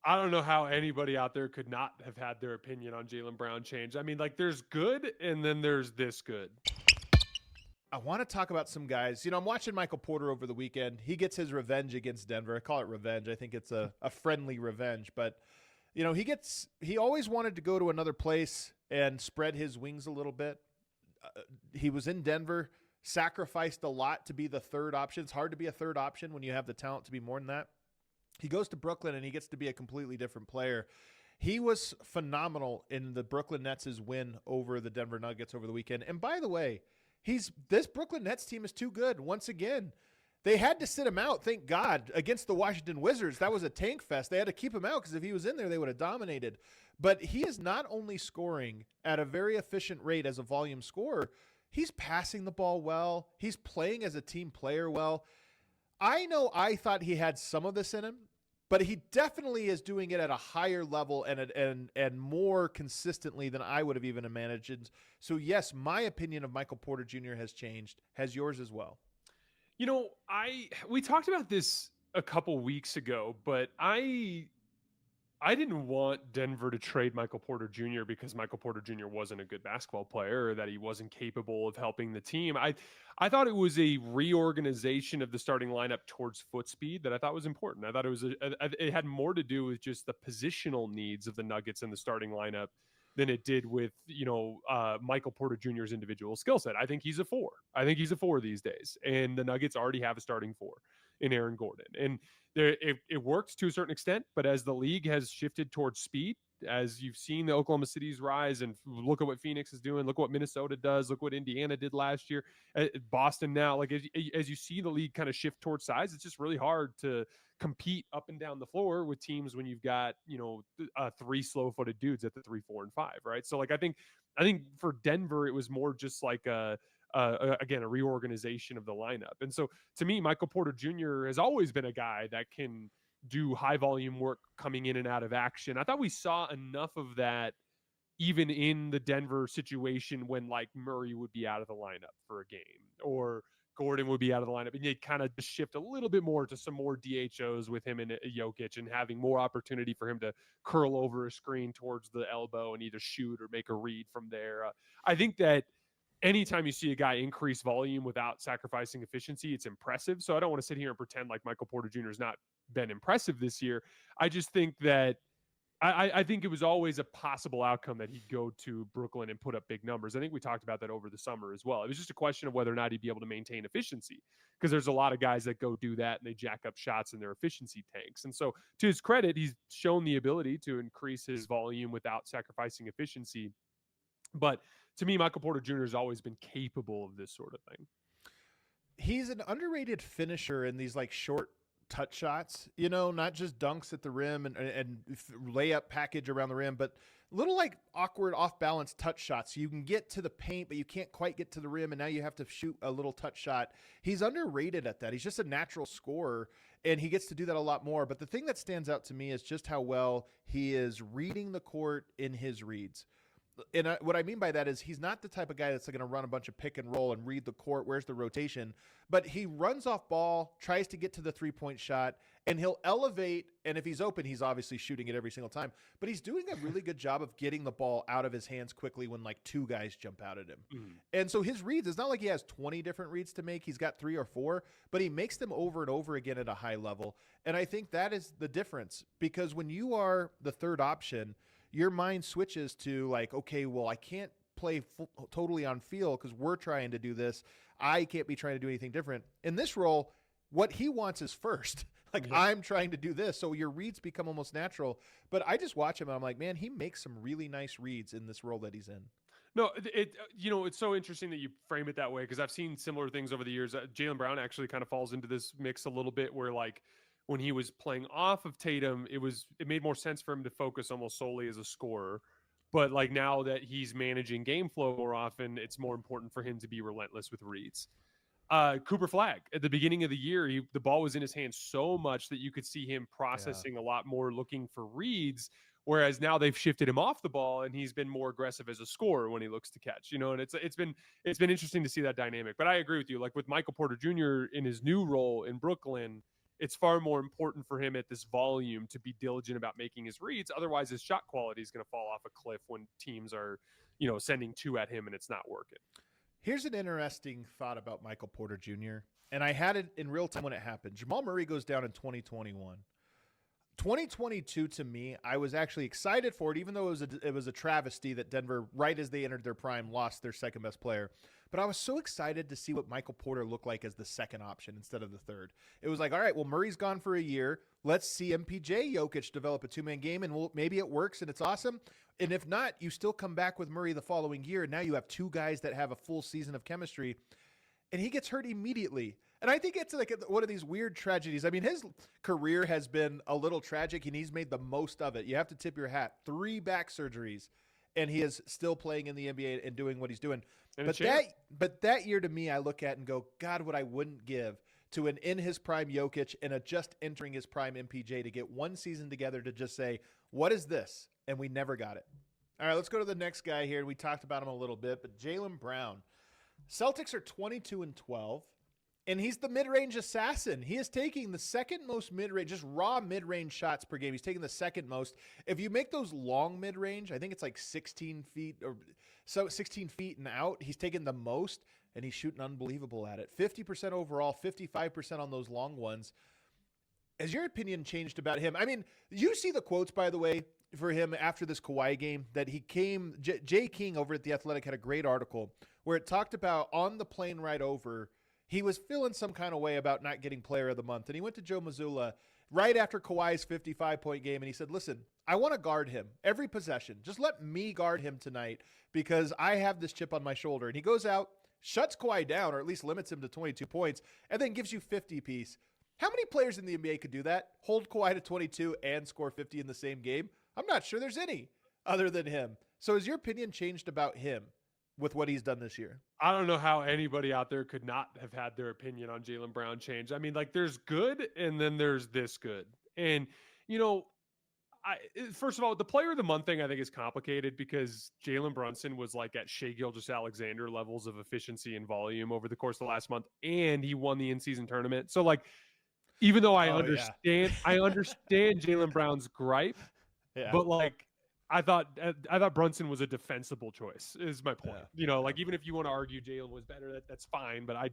I don't know how anybody out there could not have had their opinion on Jaylen Brown change. I mean, like there's good and then there's this good. I want to talk about some guys. I'm watching Michael Porter over the weekend. He gets his revenge against Denver. I call it revenge. I think it's a friendly revenge. But, he always wanted to go to another place and spread his wings a little bit. He was in Denver, sacrificed a lot to be the third option. It's hard to be a third option when you have the talent to be more than that. He goes to Brooklyn and he gets to be a completely different player. He was phenomenal in the Brooklyn Nets' win over the Denver Nuggets over the weekend. And by the way, this Brooklyn Nets team is too good. Once again, they had to sit him out, thank God, against the Washington Wizards. That was a tank fest. They had to keep him out because if he was in there, they would have dominated. But he is not only scoring at a very efficient rate as a volume scorer, he's passing the ball well. He's playing as a team player well. I know I thought he had some of this in him, but he definitely is doing it at a higher level and more consistently than I would have even imagined. So, yes, my opinion of Michael Porter Jr. has changed. Has yours as well? We talked about this a couple weeks ago, but I didn't want Denver to trade Michael Porter Jr. because Michael Porter Jr. wasn't a good basketball player or that he wasn't capable of helping the team. I thought it was a reorganization of the starting lineup towards foot speed that I thought was important. I thought it had more to do with just the positional needs of the Nuggets in the starting lineup than it did with, Michael Porter Jr.'s individual skill set. I think he's a 4. I think he's a 4 these days. And the Nuggets already have a starting 4 in Aaron Gordon. And it worked to a certain extent, but as the league has shifted towards speed, as you've seen the Oklahoma City's rise and look at what Phoenix is doing, look what Minnesota does, look what Indiana did last year, Boston now, like as you see the league kind of shift towards size, it's just really hard to compete up and down the floor with teams when you've got, 3 slow-footed dudes at the 3, 4, and 5, right? So like I think for Denver, it was more just like again, a reorganization of the lineup. And so to me, Michael Porter Jr. has always been a guy that can do high volume work coming in and out of action. I thought we saw enough of that even in the Denver situation when like Murray would be out of the lineup for a game or Gordon would be out of the lineup, and they'd kind of just shift a little bit more to some more DHOs with him and Jokic and having more opportunity for him to curl over a screen towards the elbow and either shoot or make a read from there. I think that anytime you see a guy increase volume without sacrificing efficiency, it's impressive. So I don't want to sit here and pretend like Michael Porter Jr. has not been impressive this year. I just think that I think it was always a possible outcome that he'd go to Brooklyn and put up big numbers. I think we talked about that over the summer as well. It was just a question of whether or not he'd be able to maintain efficiency, because there's a lot of guys that go do that and they jack up shots in their efficiency tanks. And so to his credit, he's shown the ability to increase his volume without sacrificing efficiency. But to me, Michael Porter Jr. has always been capable of this sort of thing. He's an underrated finisher in these like short touch shots, not just dunks at the rim and layup package around the rim, but little like awkward off balance touch shots. You can get to the paint, but you can't quite get to the rim. And now you have to shoot a little touch shot. He's underrated at that. He's just a natural scorer and he gets to do that a lot more. But the thing that stands out to me is just how well he is reading the court in his reads. And what I mean by that is he's not the type of guy that's going to run a bunch of pick and roll and read the court, where's the rotation, but he runs off ball, tries to get to the 3-point shot, and he'll elevate, and if he's open, he's obviously shooting it every single time, but he's doing a really good job of getting the ball out of his hands quickly when like 2 guys jump out at him. And so his reads, it's not like he has 20 different reads to make. He's got 3 or 4, but he makes them over and over again at a high level. And I think that is the difference, because when you are the third option, your mind switches to like, okay, well, I can't play totally on feel because we're trying to do this. I can't be trying to do anything different. In this role, what he wants is first. Like, I'm trying to do this. So your reads become almost natural. But I just watch him and I'm like, man, he makes some really nice reads in this role that he's in. No, it's so interesting that you frame it that way, because I've seen similar things over the years. Jaylen Brown actually kind of falls into this mix a little bit where like, when he was playing off of Tatum, it made more sense for him to focus almost solely as a scorer. But like now that he's managing game flow more often, it's more important for him to be relentless with reads. Cooper Flagg, at the beginning of the year, the ball was in his hands so much that you could see him processing a lot more, looking for reads. Whereas now they've shifted him off the ball and he's been more aggressive as a scorer when he looks to catch, and it's been interesting to see that dynamic. But I agree with you. Like with Michael Porter Jr. in his new role in Brooklyn, it's far more important for him at this volume to be diligent about making his reads. Otherwise, his shot quality is going to fall off a cliff when teams are, sending 2 at him and it's not working. Here's an interesting thought about Michael Porter Jr., and I had it in real time when it happened. Jamal Murray goes down in 2021. 2022, to me, I was actually excited for it, even though it was a travesty that Denver, right as they entered their prime, lost their second best player. But I was so excited to see what Michael Porter looked like as the second option instead of the third. It was like, all right, well, Murray's gone for a year. Let's see MPJ Jokic develop a 2-man game, and maybe it works and it's awesome. And if not, you still come back with Murray the following year, and now you have 2 guys that have a full season of chemistry, and he gets hurt immediately. And I think it's like one of these weird tragedies. I mean, his career has been a little tragic, and he's made the most of it. You have to tip your hat. 3 back surgeries, and he is still playing in the NBA and doing what he's doing. But that year, to me, I look at and go, God, what I wouldn't give to an in his prime Jokic and a just entering his prime MPJ to get one season together to just say, what is this? And we never got it. All right, let's go to the next guy here. We talked about him a little bit, but Jaylen Brown. Celtics are 22-12. And he's the mid-range assassin. He is taking the second most mid-range, just raw mid-range shots per game. He's taking the second most. If you make those long mid-range, I think it's like 16 feet or so, 16 feet and out. He's taking the most, and he's shooting unbelievable at it. 50% overall, 55% on those long ones. Has your opinion changed about him? I mean, you see the quotes, by the way, for him after this Kawhi game that he came. Jay King over at The Athletic had a great article where it talked about on the plane ride over, he was feeling some kind of way about not getting player of the month. And he went to Joe Mazzulla right after Kawhi's 55-point game. And he said, listen, I want to guard him every possession. Just let me guard him tonight because I have this chip on my shoulder. And he goes out, shuts Kawhi down, or at least limits him to 22 points, and then gives you 50 piece. How many players in the NBA could do that? Hold Kawhi to 22 and score 50 in the same game? I'm not sure there's any other than him. So has your opinion changed about him with what he's done this year? I don't know how anybody out there could not have had their opinion on Jaylen Brown change. I mean, like there's good and then there's this good. And, first of all, the player of the month thing I think is complicated because Jalen Brunson was like at Shai Gilgeous-Alexander levels of efficiency and volume over the course of the last month, and he won the in-season tournament. So like, even though I understand Jaylen Brown's gripe, but like, I thought Brunson was a defensible choice is my point. Like even if you want to argue Jaylen was better, that's fine. But I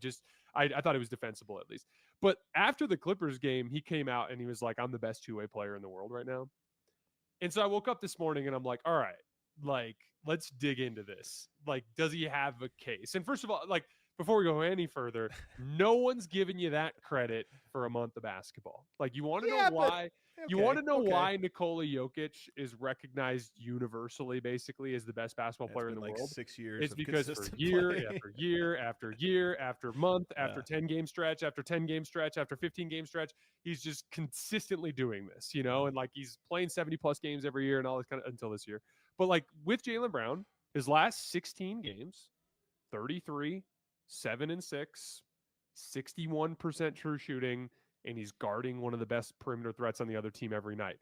thought it was defensible at least. But after the Clippers game, he came out and he was like, I'm the best 2-way player in the world right now. And so I woke up this morning and I'm like, all right, like, let's dig into this. Like, does he have a case? And first of all, like, before we go any further, no one's giving you that credit for a month of basketball. Like, you want to know why? You want to know why Nikola Jokic is recognized universally, basically, as the best basketball player in the world? 6 years. It's because for year after year after year after month after 10-game stretch after 10-game stretch after 15-game stretch, he's just consistently doing this, and like he's playing 70+ games every year and all this kind of until this year. But like with Jaylen Brown, his last 16 games, 33, 7-6, 61% true shooting, and he's guarding one of the best perimeter threats on the other team every night.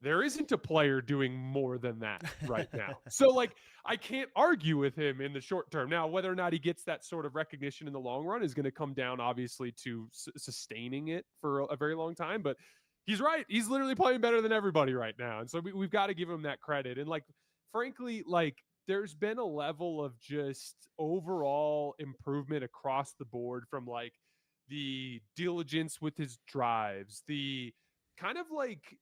There isn't a player doing more than that right now. So, like, I can't argue with him in the short term. Now, whether or not he gets that sort of recognition in the long run is going to come down, obviously, to sustaining it for a very long time. But he's right. He's literally playing better than everybody right now. And so we've got to give him that credit. And, like, frankly, like, there's been a level of just overall improvement across the board from, like, the diligence with his drives, the kind of like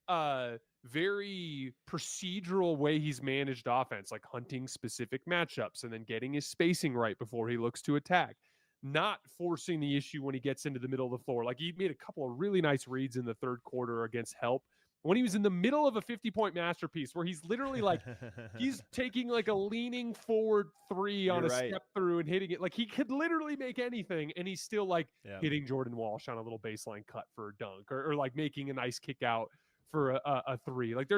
very procedural way he's managed offense, like hunting specific matchups and then getting his spacing right before he looks to attack, not forcing the issue when he gets into the middle of the floor. Like he made a couple of really nice reads in the third quarter against Help when he was in the middle of a 50-point masterpiece where he's literally like, he's taking like a leaning forward 3 on step through and hitting it. Like he could literally make anything. And he's still like hitting Jordan Walsh on a little baseline cut for a dunk or like making a nice kick out for a 3. Like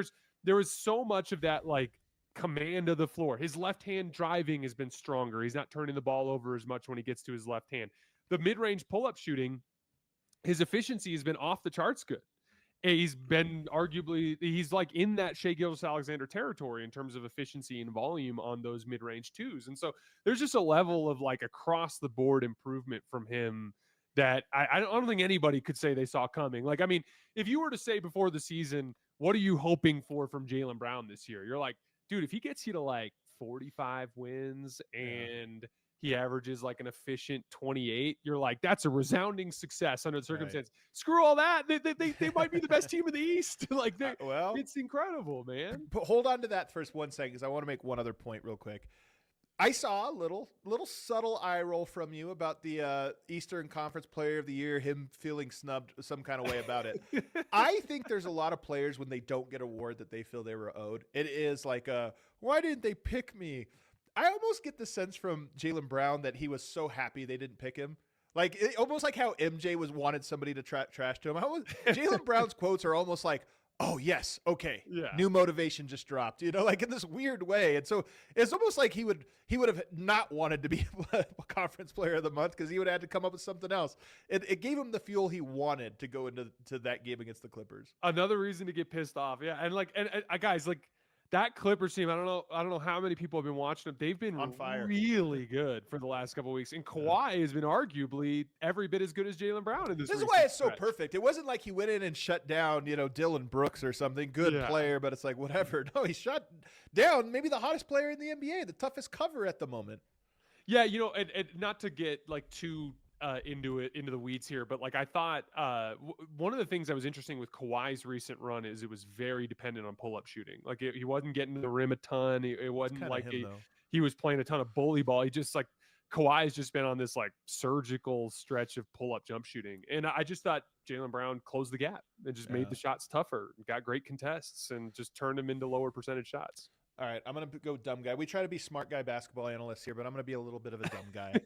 there was so much of that, like command of the floor. His left hand driving has been stronger. He's not turning the ball over as much when he gets to his left hand. The mid-range pull-up shooting, his efficiency has been off the charts good. He's been he's like in that Shai Gilgeous-Alexander territory in terms of efficiency and volume on those mid-range twos. And so there's just a level of like across the board improvement from him that I don't think anybody could say they saw coming. Like, I mean, if you were to say before the season, what are you hoping for from Jaylen Brown this year? You're like, dude, if he gets you to like 45 wins and he averages like an efficient 28, you're like, that's a resounding success under the circumstance. Right. Screw all that. They might be the best team in the East. Like, it's incredible, man. But hold on to that first 1 second, because I want to make one other point real quick. I saw a little subtle eye roll from you about the Eastern Conference Player of the Year, him feeling snubbed some kind of way about it. I think there's a lot of players when they don't get an award that they feel they were owed. It is like, why didn't they pick me? I almost get the sense from Jaylen Brown that he was so happy they didn't pick him. Like, almost like how MJ wanted somebody to trash to him. Jaylen Brown's quotes are almost like, oh, yes, okay, new motivation just dropped, like in this weird way. And so it's almost like he would have not wanted to be a Conference Player of the Month because he would have had to come up with something else. It gave him the fuel he wanted to go into that game against the Clippers. Another reason to get pissed off, and guys, like, that Clippers team, I don't know how many people have been watching them. They've been on fire, really good for the last couple of weeks. And Kawhi has been arguably every bit as good as Jaylen Brown in this. This is why it's so perfect. It wasn't like he went in and shut down, Dylan Brooks or something. Good player, but it's like whatever. No, he shut down maybe the hottest player in the NBA, the toughest cover at the moment. Yeah, and not to get like too into the weeds here, but like I thought one of the things that was interesting with Kawhi's recent run is it was very dependent on pull-up shooting. Like he wasn't getting to the rim a ton. It wasn't like he was playing a ton of bully ball. He just like Kawhi's just been on this like surgical stretch of pull-up jump shooting, and I just thought Jaylen Brown closed the gap and just made the shots tougher, got great contests, and just turned them into lower percentage shots. All right, I'm gonna go dumb guy. We try to be smart guy basketball analysts here, but I'm gonna be a little bit of a dumb guy.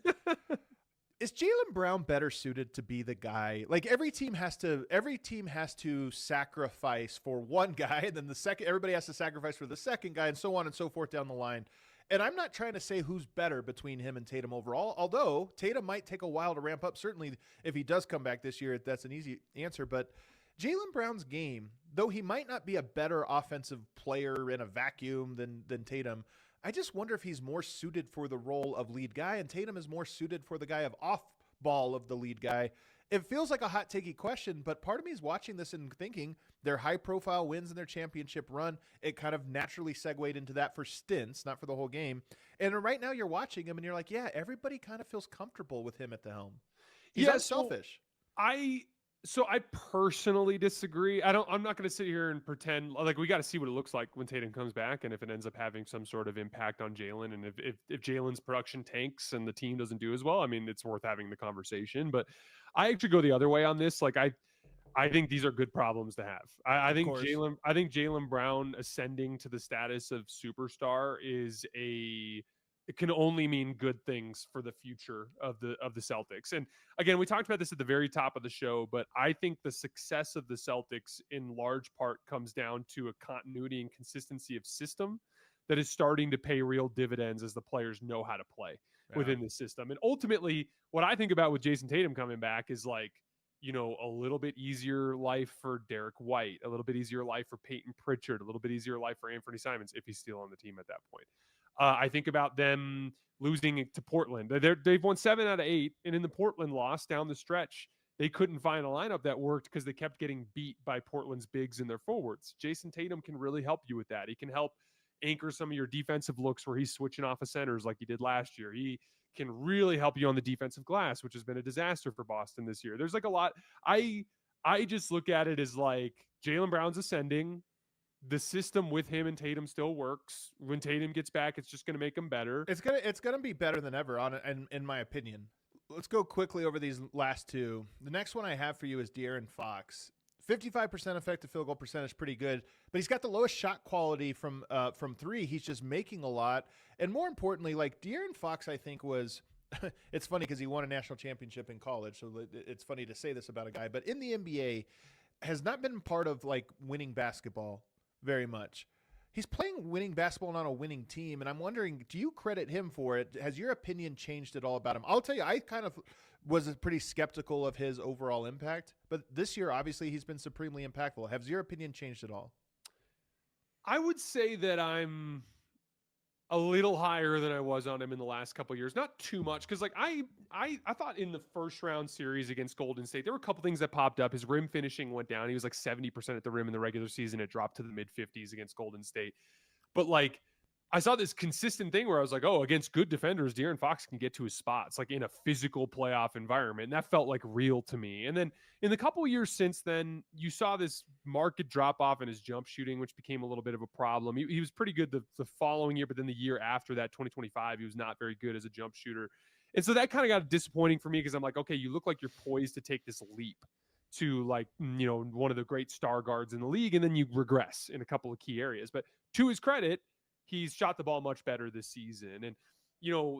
Is Jaylen Brown better suited to be the guy? Like every team has to sacrifice for one guy, and then everybody has to sacrifice for the second guy, and so on and so forth down the line. And I'm not trying to say who's better between him and Tatum overall, although Tatum might take a while to ramp up. Certainly if he does come back this year, that's an easy answer. But Jaylen Brown's game, though he might not be a better offensive player in a vacuum than Tatum, I just wonder if he's more suited for the role of lead guy, and Tatum is more suited for the guy of off ball of the lead guy. It feels like a hot takey question, but part of me is watching this and thinking their high profile wins in their championship run. It kind of naturally segued into that for stints, not for the whole game. And right now you're watching him and you're like, yeah, everybody kind of feels comfortable with him at the helm. He's unselfish. So I personally disagree. I'm not going to sit here and pretend like we got to see what it looks like when Tatum comes back, and if it ends up having some sort of impact on Jaylen, and if Jaylen's production tanks and the team doesn't do as well, I mean, it's worth having the conversation. But I actually go the other way on this. Like I think these are good problems to have. I think Jaylen Brown ascending to the status of superstar it can only mean good things for the future of the Celtics. And again, we talked about this at the very top of the show, but I think the success of the Celtics in large part comes down to a continuity and consistency of system that is starting to pay real dividends as the players know how to play within the system. And ultimately, what I think about with Jayson Tatum coming back is like, a little bit easier life for Derek White, a little bit easier life for Peyton Pritchard, a little bit easier life for Anthony Simons if he's still on the team at that point. I think about them losing to Portland. They've won 7 out of 8, and in the Portland loss down the stretch, they couldn't find a lineup that worked because they kept getting beat by Portland's bigs and their forwards. Jayson Tatum can really help you with that. He can help anchor some of your defensive looks where he's switching off of centers like he did last year. He can really help you on the defensive glass, which has been a disaster for Boston this year. There's like a lot. I just look at it as like Jaylen Brown's ascending. The system with him and Tatum still works. When Tatum gets back, it's just going to make him better. It's gonna be better than ever, in my opinion. Let's go quickly over these last two. The next one I have for you is De'Aaron Fox. 55% effective field goal percentage, pretty good, but he's got the lowest shot quality from three. He's just making a lot, and more importantly, like De'Aaron Fox, I think was. It's funny because he won a national championship in college, so it's funny to say this about a guy, but in the NBA, has not been part of like winning basketball very much. He's playing winning basketball, not a winning team, and I'm wondering, do you credit him for it? Has your opinion changed at all about him? I'll tell you, I kind of was pretty skeptical of his overall impact, but this year, obviously, he's been supremely impactful. Has your opinion changed at all? I would say that I'm a little higher than I was on him in the last couple of years. Not too much, because like I thought in the first round series against Golden State, there were a couple things that popped up. His rim finishing went down. He was like 70% at the rim in the regular season. It dropped to the mid 50s against Golden State. But like I saw this consistent thing where I was like, oh, against good defenders, De'Aaron Fox can get to his spots, like in a physical playoff environment. And that felt like real to me. And then in the couple of years since then, you saw this market drop off in his jump shooting, which became a little bit of a problem. He was pretty good the following year, but then the year after that, 2025, he was not very good as a jump shooter. And so that kind of got disappointing for me because I'm like, okay, you look like you're poised to take this leap to like, one of the great star guards in the league, and then you regress in a couple of key areas. But to his credit, he's shot the ball much better this season. And,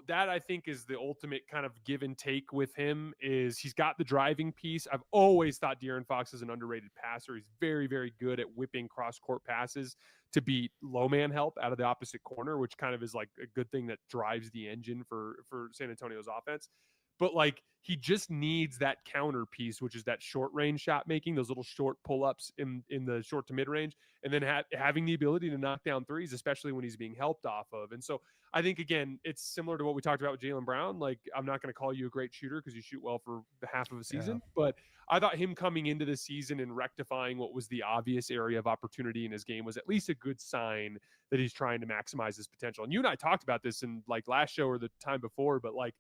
that I think is the ultimate kind of give and take with him is he's got the driving piece. I've always thought De'Aaron Fox is an underrated passer. He's very, very good at whipping cross-court passes to beat low man help out of the opposite corner, which kind of is like a good thing that drives the engine for San Antonio's offense. But like he just needs that counter piece, which is that short range shot making, those little short pull ups in the short to mid range, and then having the ability to knock down threes, especially when he's being helped off of. And so I think, again, it's similar to what we talked about with Jaylen Brown. Like, I'm not going to call you a great shooter because you shoot well for the half of a season, but I thought him coming into the season and rectifying what was the obvious area of opportunity in his game was at least a good sign that he's trying to maximize his potential. And you and I talked about this in like last show or the time before, but like,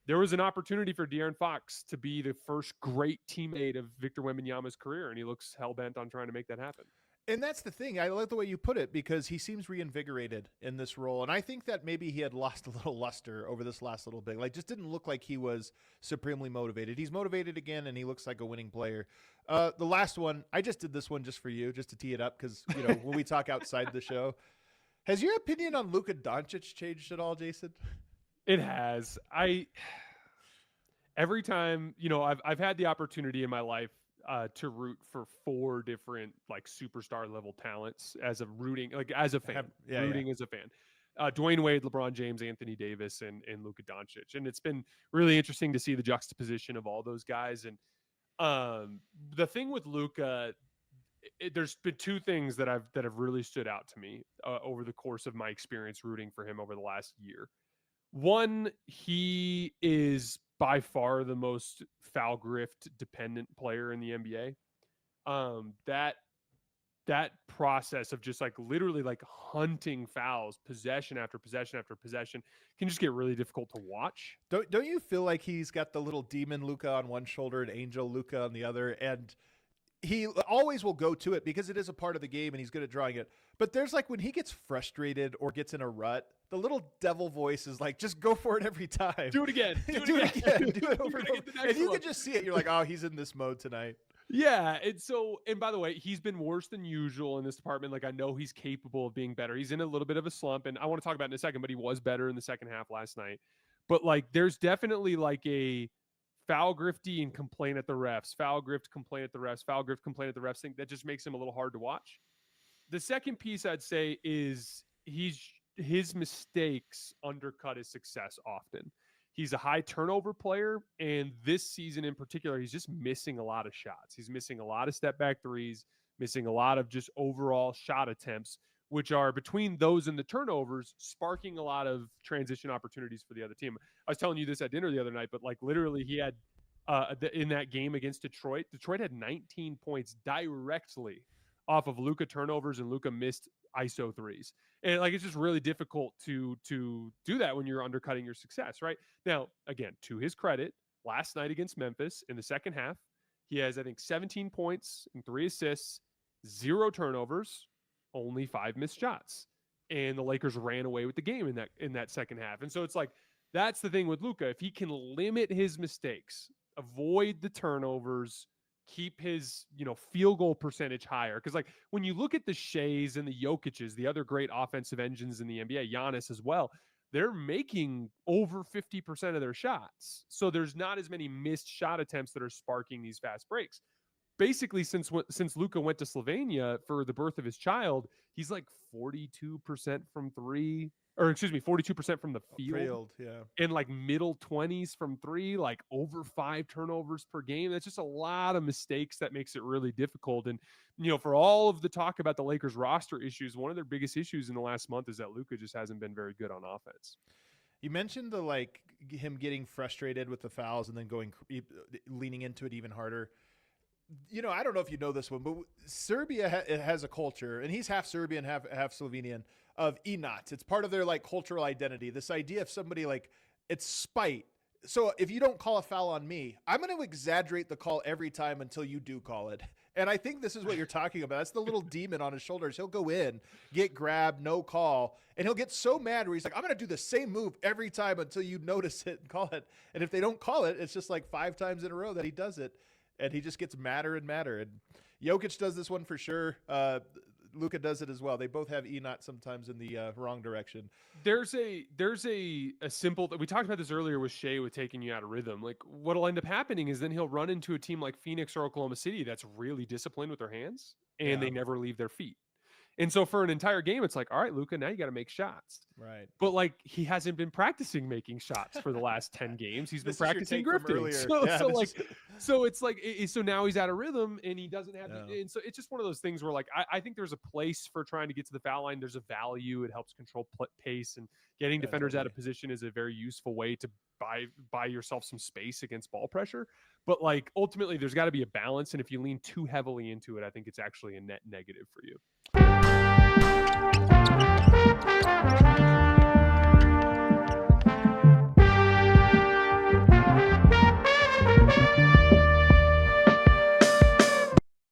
there was an opportunity for De'Aaron Fox to be the first great teammate of Victor Wembanyama's career, and he looks hell-bent on trying to make that happen. And that's the thing. I like the way you put it because he seems reinvigorated in this role. And I think that maybe he had lost a little luster over this last little bit. Like, just didn't look like he was supremely motivated. He's motivated again, and he looks like a winning player. The last one, I just did this one just for you, just to tee it up because, when we talk outside the show. Has your opinion on Luka Doncic changed at all, Jason? It has. Every time, I've had the opportunity in my life to root for 4 different like superstar level talents as a fan. As a fan. Dwayne Wade, LeBron James, Anthony Davis, and Luka Doncic. And it's been really interesting to see the juxtaposition of all those guys. And the thing with Luka, there's been 2 things that have really stood out to me over the course of my experience rooting for him over the last year. One, he is by far the most foul grift dependent player in the NBA. That process of just like literally like hunting fouls, possession after possession after possession, can just get really difficult to watch. Don't you feel like he's got the little demon Luka on one shoulder and angel Luka on the other, and he always will go to it because it is a part of the game and he's good at drawing it. But there's like when he gets frustrated or gets in a rut, the little devil voice is like, just go for it every time. Do it again. Do it again. Do it over and over. And you can just see it. You're like, oh, he's in this mode tonight. Yeah. And by the way, he's been worse than usual in this department. Like, I know he's capable of being better. He's in a little bit of a slump, and I want to talk about it in a second, but he was better in the second half last night. But like, there's definitely like a foul grifty and complain at the refs, foul grift, complain at the refs, foul grift, complain at the refs thing. That just makes him a little hard to watch. The second piece I'd say is his mistakes undercut his success often. He's a high turnover player, and this season in particular, he's just missing a lot of shots. He's missing a lot of step back threes, missing a lot of just overall shot attempts, which are between those and the turnovers, sparking a lot of transition opportunities for the other team. I was telling you this at dinner the other night, but like literally he had in that game against Detroit had 19 points directly off of Luka turnovers and Luka missed ISO threes. And like, it's just really difficult to do that when you're undercutting your success, right? Now, again, to his credit, last night against Memphis in the second half, he has, I think, 17 points and 3 assists, 0 turnovers, only 5 missed shots. And the Lakers ran away with the game in that second half. And so it's like, that's the thing with Luka. If he can limit his mistakes, avoid the turnovers, keep his, field goal percentage higher. Because like when you look at the Shays and the Jokic's, the other great offensive engines in the NBA, Giannis as well, they're making over 50% of their shots. So there's not as many missed shot attempts that are sparking these fast breaks. basically since Luka went to Slovenia for the birth of his child, he's like 42% from three, or excuse me, 42% from the field, yeah, and like middle 20s from three, like over 5 turnovers per game. That's just a lot of mistakes that makes it really difficult. And, for all of the talk about the Lakers roster issues, one of their biggest issues in the last month is that Luka just hasn't been very good on offense. You mentioned him getting frustrated with the fouls and then leaning into it even harder. I don't know if you know this one, but Serbia has a culture, and he's half Serbian, half Slovenian, of e-knots. It's part of their cultural identity. This idea of somebody it's spite. So if you don't call a foul on me, I'm going to exaggerate the call every time until you do call it. And I think this is what you're talking about. That's the little demon on his shoulders. He'll go in, get grabbed, no call, and he'll get so mad where he's like, I'm going to do the same move every time until you notice it and call it. And if they don't call it, it's just 5 times in a row that he does it. And he just gets madder and madder. And Jokic does this one for sure. Luka does it as well. They both have E-Not sometimes in the wrong direction. There's a simple, we talked about this earlier with Shea with taking you out of rhythm. What'll end up happening is then he'll run into a team like Phoenix or Oklahoma City that's really disciplined with their hands, and they never leave their feet. And so for an entire game, it's all right, Luka, now you got to make shots. Right. But he hasn't been practicing making shots for the last 10 games. He's been practicing grifting. So now he's out of rhythm and he doesn't have, and so it's just one of those things where I think there's a place for trying to get to the foul line. There's a value. It helps control pace, and getting defenders out of position is a very useful way to buy yourself some space against ball pressure. But ultimately there's got to be a balance. And if you lean too heavily into it, I think it's actually a net negative for you.